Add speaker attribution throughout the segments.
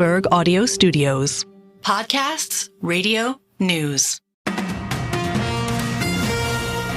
Speaker 1: Bloomberg Audio Studios. Podcasts, radio, news.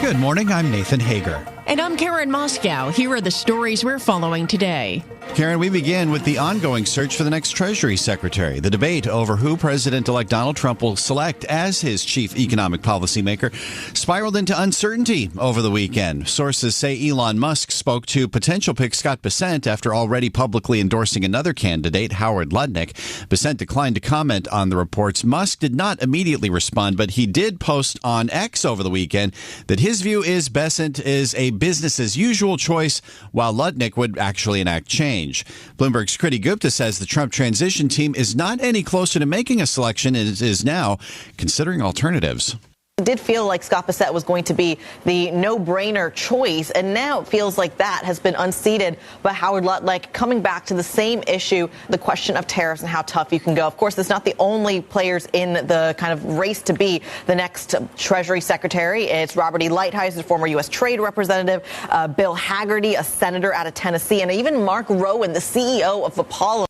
Speaker 2: Good morning, I'm Nathan Hager.
Speaker 3: And I'm Karen Moscow. Here are the stories we're following today.
Speaker 2: Karen, we begin with the ongoing search for the next Treasury Secretary. The debate over who President-elect Donald Trump will select as his chief economic policymaker spiraled into uncertainty over the weekend. Sources say Elon Musk spoke to potential pick Scott Bessent after already publicly endorsing another candidate, Howard Lutnick. Bessent declined to comment on the reports. Musk did not immediately respond, but he did post on X over the weekend that his view is Bessent is a business-as-usual choice, while Lutnick would actually enact change. Bloomberg's Kriti Gupta says the Trump transition team is not any closer to making a selection as it is now, considering alternatives.
Speaker 4: It did feel like Scott Bessent was going to be the no-brainer choice, and now it feels like that has been unseated by Howard Lutnick, coming back to the same issue, the question of tariffs and how tough you can go. Of course, it's not the only players in the kind of race to be the next Treasury Secretary. It's Robert E. Lighthizer, the former U.S. Trade Representative, Bill Hagerty, a senator out of Tennessee, and even Mark Rowan, the CEO of Apollo.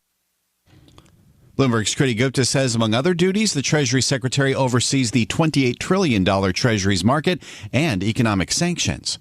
Speaker 2: Bloomberg's Kriti Gupta says, among other duties, the Treasury Secretary oversees the $28 trillion Treasuries market and economic sanctions.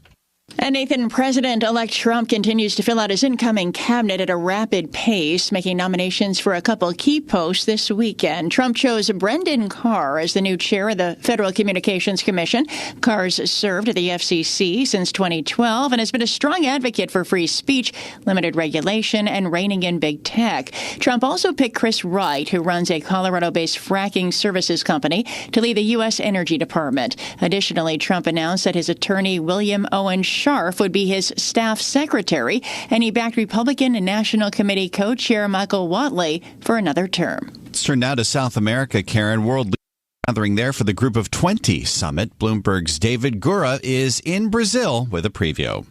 Speaker 3: And Nathan, President-elect Trump continues to fill out his incoming cabinet at a rapid pace, making nominations for a couple key posts this weekend. Trump chose Brendan Carr as the new chair of the Federal Communications Commission. Carr's served at the FCC since 2012 and has been a strong advocate for free speech, limited regulation, and reining in big tech. Trump also picked Chris Wright, who runs a Colorado-based fracking services company, to lead the U.S. Energy Department. Additionally, Trump announced that his attorney, William Owen Scharf, would be his staff secretary, and he backed Republican National Committee co-chair Michael Whatley for another term.
Speaker 2: Let's turn now to South America, Karen. World leaders gathering there for the Group of 20 Summit. Bloomberg's David Gura is in Brazil with a preview.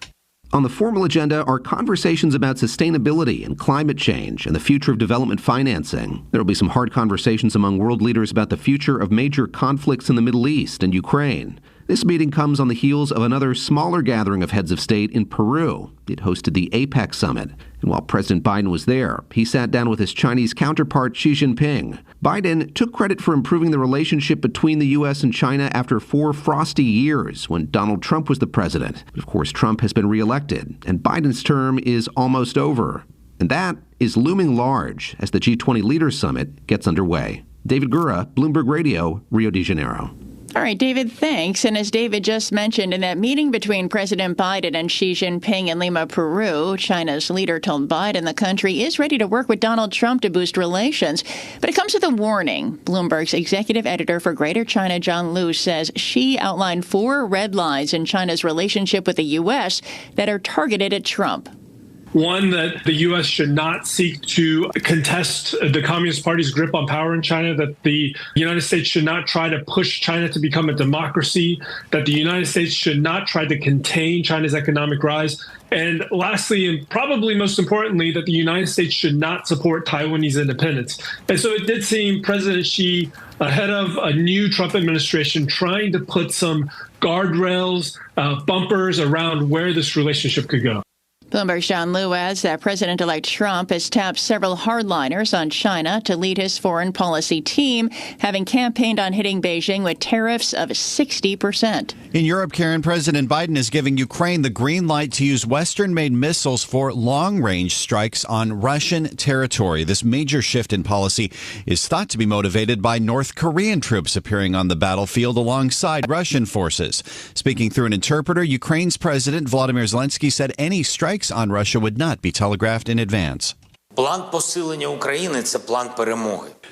Speaker 5: On the formal agenda are conversations about sustainability and climate change and the future of development financing. There will be some hard conversations among world leaders about the future of major conflicts in the Middle East and Ukraine. This meeting comes on the heels of another smaller gathering of heads of state in Peru. It hosted the APEC Summit. And while President Biden was there, he sat down with his Chinese counterpart Xi Jinping. Biden took credit for improving the relationship between the U.S. and China after 4 frosty years when Donald Trump was the president. But of course, Trump has been reelected, and Biden's term is almost over. And that is looming large as the G20 Leaders Summit gets underway. David Gura, Bloomberg Radio, Rio de Janeiro.
Speaker 3: All right, David, thanks. And as David just mentioned, in that meeting between President Biden and Xi Jinping in Lima, Peru, China's leader told Biden the country is ready to work with Donald Trump to boost relations. But it comes with a warning. Bloomberg's executive editor for Greater China, John Liu, says Xi outlined 4 red lines in China's relationship with the U.S. that are targeted at Trump.
Speaker 6: One, that the U.S. should not seek to contest the Communist Party's grip on power in China, that the United States should not try to push China to become a democracy, that the United States should not try to contain China's economic rise, and lastly, and probably most importantly, that the United States should not support Taiwanese independence. And so it did seem President Xi, ahead of a new Trump administration, trying to put some guardrails, bumpers around where this relationship could go.
Speaker 3: Bloomberg's John Liu adds that President-elect Trump has tapped several hardliners on China to lead his foreign policy team, having campaigned on hitting Beijing with tariffs of 60%.
Speaker 2: In Europe, Karen, President Biden is giving Ukraine the green light to use Western-made missiles for long-range strikes on Russian territory. This major shift in policy is thought to be motivated by North Korean troops appearing on the battlefield alongside Russian forces. Speaking through an interpreter, Ukraine's President Volodymyr Zelensky said any strikes on Russia would not be telegraphed in advance.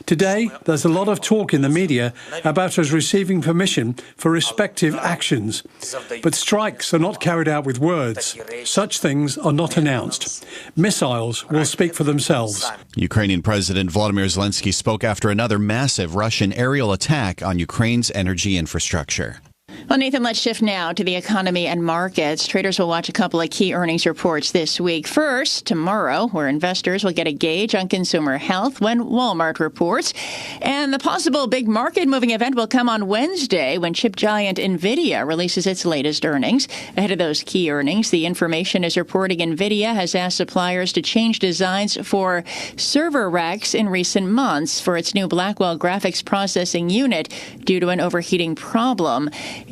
Speaker 7: Today, there's a lot of talk in the media about us receiving permission for respective actions. But strikes are not carried out with words. Such things are not announced. Missiles will speak for themselves.
Speaker 2: Ukrainian President Volodymyr Zelensky spoke after another massive Russian aerial attack on Ukraine's energy infrastructure.
Speaker 3: Well, Nathan, let's shift now to the economy and markets. Traders will watch a couple of key earnings reports this week. First, tomorrow, where investors will get a gauge on consumer health when Walmart reports. And the possible big market-moving event will come on Wednesday when chip giant NVIDIA releases its latest earnings. Ahead of those key earnings, the information is reporting NVIDIA has asked suppliers to change designs for server racks in recent months for its new Blackwell graphics processing unit due to an overheating problem.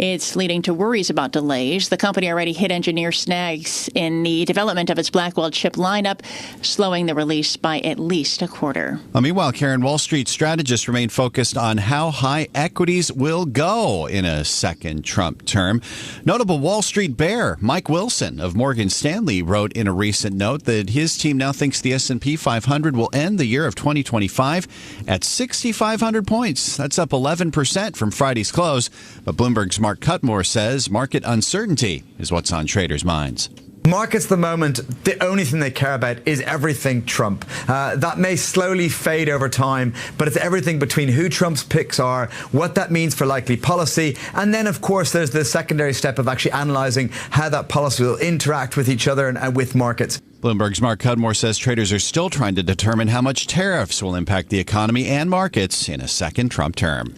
Speaker 3: It's leading to worries about delays. The company already hit engineer snags in the development of its Blackwell chip lineup, slowing the release by at least a quarter.
Speaker 2: Meanwhile, Karen, Wall Street strategists remain focused on how high equities will go in a second Trump term. Notable Wall Street bear Mike Wilson of Morgan Stanley wrote in a recent note that his team now thinks the S&P 500 will end the year of 2025 at 6,500 points. That's up 11% from Friday's close. But Bloomberg's Mark Cutmore says market uncertainty is what's on traders' minds.
Speaker 8: Markets at the moment, the only thing they care about is everything Trump. That may slowly fade over time, but it's everything between who Trump's picks are, what that means for likely policy, and then, of course, there's the secondary step of actually analyzing how that policy will interact with each other and with markets.
Speaker 2: Bloomberg's Mark Cudmore says traders are still trying to determine how much tariffs will impact the economy and markets in a second Trump term.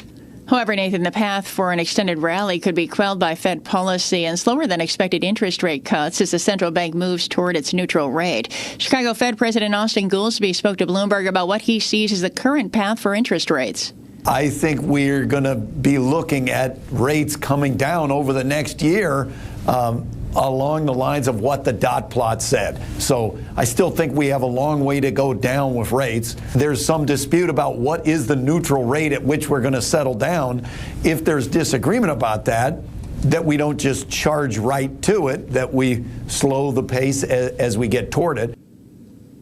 Speaker 3: However, Nathan, the path for an extended rally could be quelled by Fed policy and slower than expected interest rate cuts as the central bank moves toward its neutral rate. Chicago Fed President Austin Goolsbee spoke to Bloomberg about what he sees as the current path for interest rates.
Speaker 9: I think we're going to be looking at rates coming down over the next year along the lines of what the dot plot said. So I still think we have a long way to go down with rates. There's some dispute about what is the neutral rate at which we're going to settle down. If there's disagreement about that we don't just charge right to it, that we slow the pace as we get toward it.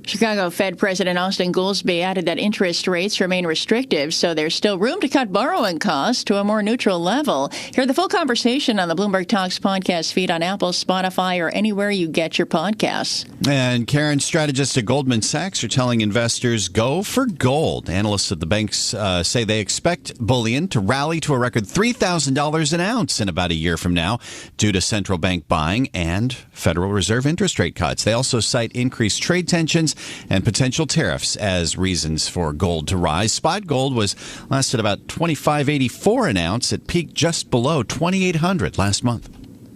Speaker 3: Chicago Fed President Austin Goolsbee added that interest rates remain restrictive, so there's still room to cut borrowing costs to a more neutral level. Hear the full conversation on the Bloomberg Talks podcast feed on Apple, Spotify, or anywhere you get your podcasts.
Speaker 2: And Karen, strategists at Goldman Sachs are telling investors go for gold. Analysts at the banks say they expect bullion to rally to a record $3,000 an ounce in about a year from now due to central bank buying and Federal Reserve interest rate cuts. They also cite increased trade tensions and potential tariffs as reasons for gold to rise. Spot gold was last at about $25.84 an ounce. It peaked just below $2,800 last month.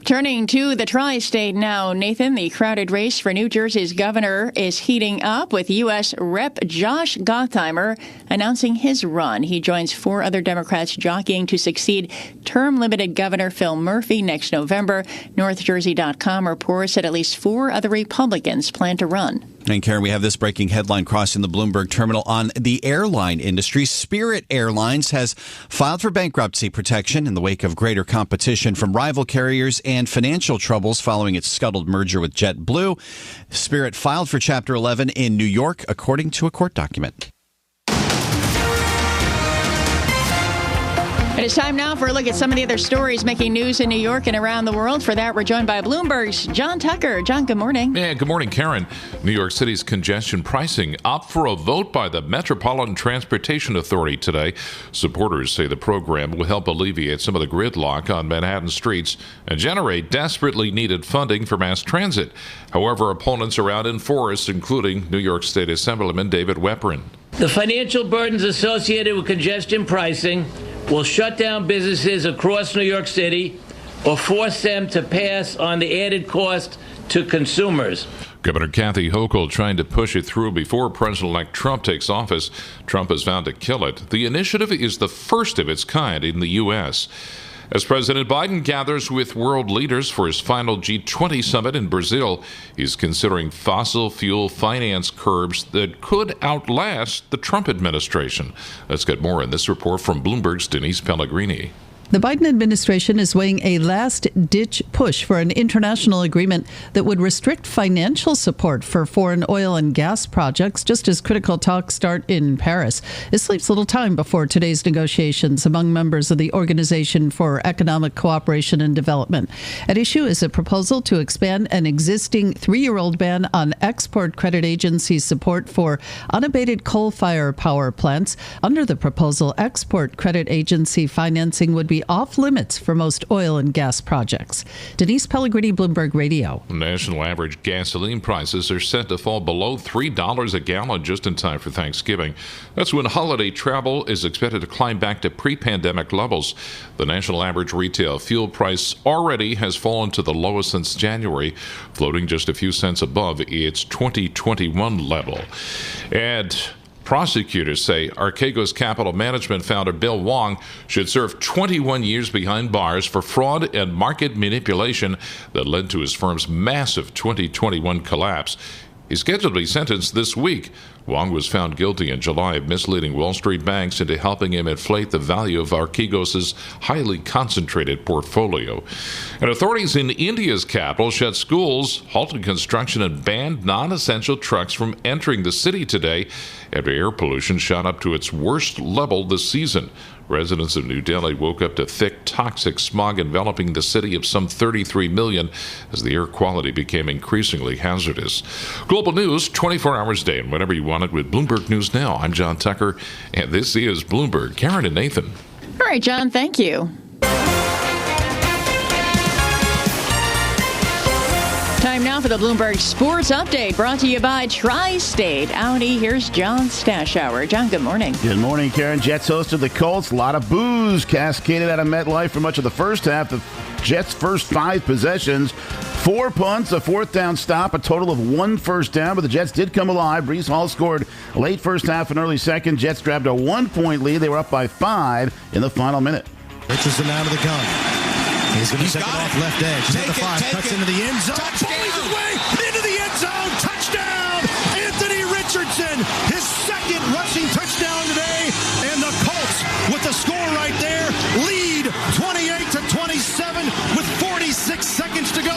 Speaker 3: Turning to the tri-state now, Nathan, the crowded race for New Jersey's governor is heating up with U.S. Rep. Josh Gottheimer announcing his run. He joins four other Democrats jockeying to succeed term-limited Governor Phil Murphy next November. NorthJersey.com reports that at least four other Republicans plan to run.
Speaker 2: And Karen, we have this breaking headline crossing the Bloomberg terminal on the airline industry. Spirit Airlines has filed for bankruptcy protection in the wake of greater competition from rival carriers and financial troubles following its scuttled merger with JetBlue. Spirit filed for Chapter 11 in New York, according to a court document.
Speaker 3: It is time now for a look at some of the other stories making news in New York and around the world. For that, we're joined by Bloomberg's John Tucker. John, good morning.
Speaker 10: Yeah, good morning, Karen. New York City's congestion pricing up for a vote by the Metropolitan Transportation Authority today. Supporters say the program will help alleviate some of the gridlock on Manhattan streets and generate desperately needed funding for mass transit. However, opponents are out in force, including New York State Assemblyman David Weprin.
Speaker 11: The financial burdens associated with congestion pricing will shut down businesses across New York City or force them to pass on the added cost to consumers.
Speaker 10: Governor Kathy Hochul trying to push it through before President-elect Trump takes office. Trump has vowed to kill it. The initiative is the first of its kind in the U.S. As President Biden gathers with world leaders for his final G20 Summit in Brazil, he's considering fossil fuel finance curbs that could outlast the Trump administration. Let's get more in this report from Bloomberg's Denise Pellegrini.
Speaker 12: The Biden administration is weighing a last-ditch push for an international agreement that would restrict financial support for foreign oil and gas projects, just as critical talks start in Paris. It leaves little time before today's negotiations among members of the Organization for Economic Cooperation and Development. At issue is a proposal to expand an existing 3-year-old ban on export credit agency support for unabated coal-fired power plants. Under the proposal, export credit agency financing would be be off limits for most oil and gas projects. Denise Pellegrini, Bloomberg Radio.
Speaker 10: National average gasoline prices are set to fall below $3 a gallon just in time for Thanksgiving. That's when holiday travel is expected to climb back to pre-pandemic levels. The national average retail fuel price already has fallen to the lowest since January, floating just a few cents above its 2021 level. And prosecutors say Archegos Capital Management founder Bill Wong should serve 21 years behind bars for fraud and market manipulation that led to his firm's massive 2021 collapse. He's scheduled to be sentenced this week. Wong was found guilty in July of misleading Wall Street banks into helping him inflate the value of Archegos' highly concentrated portfolio. And authorities in India's capital shut schools, halted construction, and banned non-essential trucks from entering the city today after air pollution shot up to its worst level this season. Residents of New Delhi woke up to thick, toxic smog enveloping the city of some 33 million as the air quality became increasingly hazardous. Global news 24 hours a day and whenever you want it with Bloomberg News Now. I'm John Tucker, and this is Bloomberg. Karen and Nathan.
Speaker 3: All right, John, thank you. Time now for the Bloomberg Sports Update, brought to you by Tri-State Audi. Here's John Stashower. John, good morning.
Speaker 13: Good morning, Karen. Jets hosted the Colts. A lot of boos cascaded out of MetLife for much of the first half. The Jets' first 5 possessions, 4 punts, a 4th down stop, a total of 1 first down, but the Jets did come alive. Breece Hall scored late first half and early second. Jets grabbed a 1-point lead. They were up by 5 in the final minute.
Speaker 14: Richardson out of the gun. He's going to take it off left edge. He's at the 5, cuts into the end zone. Bullies his way into the end zone. Touchdown, Anthony Richardson. His second rushing touchdown today. And the Colts, with the score right there, lead 28-27 with 46 seconds to go.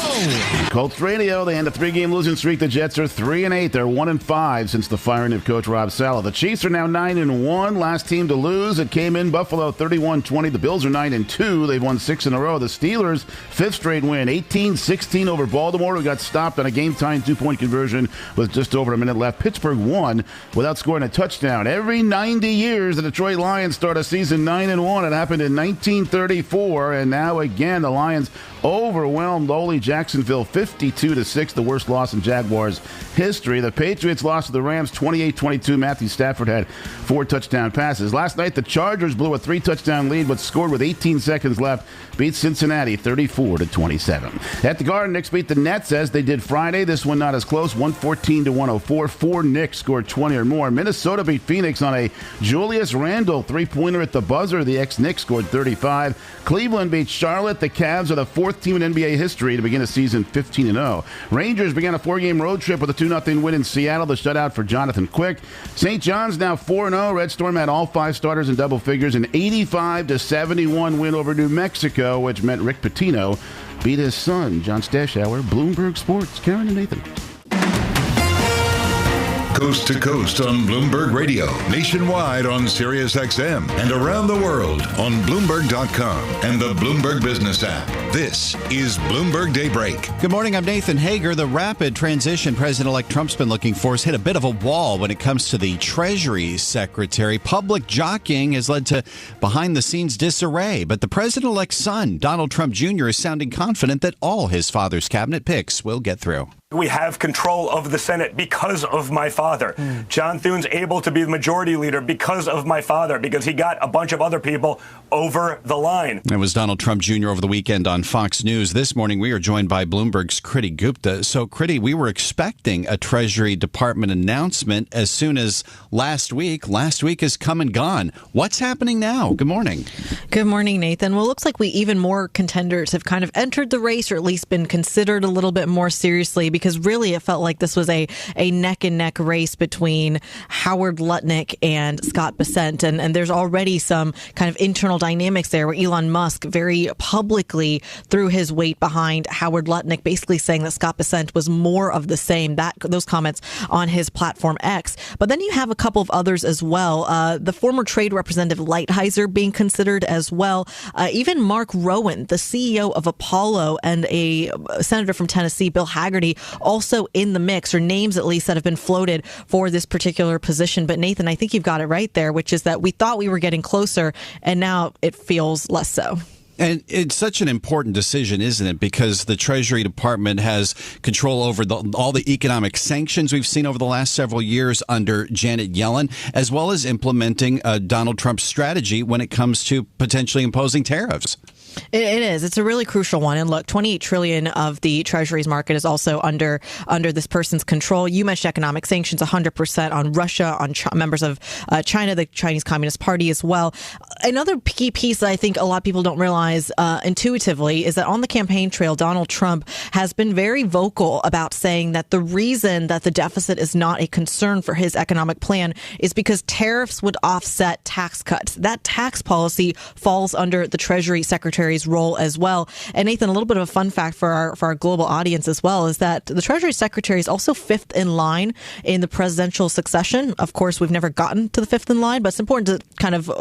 Speaker 13: Colts radio, they end a 3-game losing streak. The Jets are 3-8. They're 1-5 since the firing of Coach Rob Saleh. The Chiefs are now 9-1. Last team to lose. It came in Buffalo 31-20. The Bills are 9-2. They've won 6 in a row. The Steelers, 5th straight win, 18-16 over Baltimore, who got stopped on a game-tying 2-point conversion with just over a minute left. Pittsburgh won without scoring a touchdown. Every 90 years, the Detroit Lions start a season 9-1. It happened in 1934, and now again the Lions overwhelmed lowly Jacksonville 52-6, the worst loss in Jaguars history. The Patriots lost to the Rams 28-22. Matthew Stafford had 4 touchdown passes. Last night, the Chargers blew a 3-touchdown lead, but scored with 18 seconds left. Beat Cincinnati 34-27. At the Garden, Knicks beat the Nets as they did Friday. This one not as close, 114-104. 4 Knicks scored 20 or more. Minnesota beat Phoenix on a Julius Randle 3-pointer at the buzzer. The ex-Knicks scored 35. Cleveland beat Charlotte. The Cavs are the 4th team in NBA history to begin a season 15-0. Rangers began a 4-game road trip with a 2-0 win in Seattle. The shutout for Jonathan Quick. St. John's now 4-0. Red Storm had all 5 starters in double figures. An 85-71 win over New Mexico, which meant Rick Pitino beat his son. John Stashower, Bloomberg Sports. Karen and Nathan.
Speaker 15: Coast to coast on Bloomberg Radio, nationwide on Sirius XM, and around the world on Bloomberg.com and the Bloomberg Business app. This is Bloomberg Daybreak.
Speaker 2: Good morning, I'm Nathan Hager. The rapid transition President-elect Trump's been looking for has hit a bit of a wall when it comes to the Treasury Secretary. Public jockeying has led to behind-the-scenes disarray, but the President-elect's son, Donald Trump Jr., is sounding confident that all his father's cabinet picks will get through.
Speaker 16: We have control of the Senate because of my father. John Thune's able to be the majority leader because of my father, because he got a bunch of other people over the line.
Speaker 2: That was Donald Trump Jr. over the weekend on Fox News. This morning, we are joined by Bloomberg's Kriti Gupta. So, Kriti, we were expecting a Treasury Department announcement as soon as last week. Last week has come and gone. What's happening now? Good morning.
Speaker 17: Good morning, Nathan. Well, it looks like even more contenders have kind of entered the race, or at least been considered a little bit more seriously, because really it felt like this was a neck-and-neck race between Howard Lutnick and Scott Bessent. And there's already some kind of internal dynamics there where Elon Musk very publicly threw his weight behind Howard Lutnick, basically saying that Scott Bessent was more of the same, those comments on his platform X. But then you have a couple of others as well. The former trade representative Lighthizer being considered as well. Even Mark Rowan, the CEO of Apollo, and a senator from Tennessee, Bill Hagerty, also in the mix, or names at least that have been floated for this particular position. But Nathan, I think you've got it right there, which is that we thought we were getting closer, and now it feels less so.
Speaker 2: And it's such an important decision, isn't it? Because the Treasury Department has control over all the economic sanctions we've seen over the last several years under Janet Yellen, as well as implementing Donald Trump's strategy when it comes to potentially imposing tariffs.
Speaker 17: It is. It's a really crucial one. And look, $28 trillion of the Treasury's market is also under this person's control. You mentioned economic sanctions, 100% on Russia, on members of China, the Chinese Communist Party as well. Another key piece that I think a lot of people don't realize intuitively is that on the campaign trail, Donald Trump has been very vocal about saying that the reason that the deficit is not a concern for his economic plan is because tariffs would offset tax cuts. That tax policy falls under the Treasury Secretary's role as well. And Nathan, a little bit of a fun fact for our global audience as well is that the Treasury Secretary is also fifth in line in the presidential succession. Of course, we've never gotten to the fifth in line, but it's important to kind of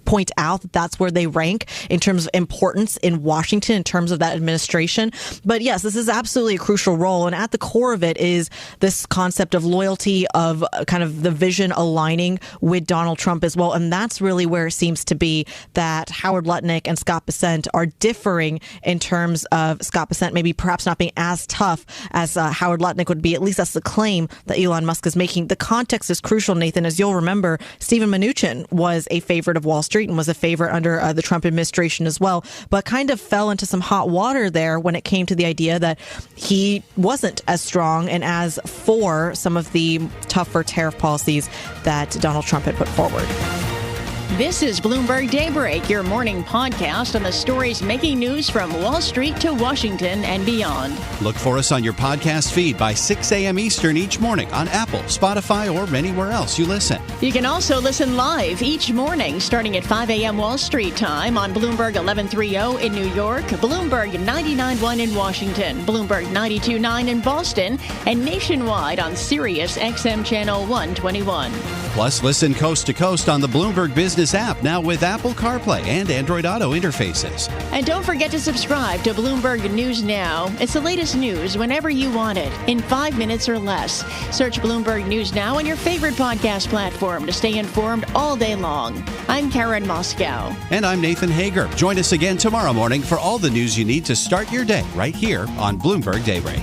Speaker 17: point out that that's where they rank in terms of importance in Washington, in terms of that administration. But yes, this is absolutely a crucial role. And at the core of it is this concept of loyalty, of kind of the vision aligning with Donald Trump as well. And that's really where it seems to be that Howard Lutnick and Scott Bessent are differing in terms of Scott Bessent maybe perhaps not being as tough as Howard Lutnick would be. At least that's the claim that Elon Musk is making. The context is crucial, Nathan. As you'll remember, Steven Mnuchin was a favorite of Wall Street and was a favorite under the Trump administration as well, but kind of fell into some hot water there when it came to the idea that he wasn't as strong and as for some of the tougher tariff policies that Donald Trump had put forward.
Speaker 3: This is Bloomberg Daybreak, your morning podcast on the stories making news from Wall Street to Washington and beyond.
Speaker 2: Look for us on your podcast feed by 6 a.m. Eastern each morning on Apple, Spotify, or anywhere else you listen.
Speaker 3: You can also listen live each morning starting at 5 a.m. Wall Street time on Bloomberg 1130 in New York, Bloomberg 99.1 in Washington, Bloomberg 92.9 in Boston, and nationwide on Sirius XM Channel 121.
Speaker 2: Plus, listen coast to coast on the Bloomberg Business app, now with Apple CarPlay and Android Auto interfaces.
Speaker 3: And don't forget to subscribe to Bloomberg News Now. It's the latest news whenever you want it, in 5 minutes or less. Search Bloomberg News Now on your favorite podcast platform to stay informed all day long. I'm Karen Moscow.
Speaker 2: And I'm Nathan Hager. Join us again tomorrow morning for all the news you need to start your day right here on Bloomberg Daybreak.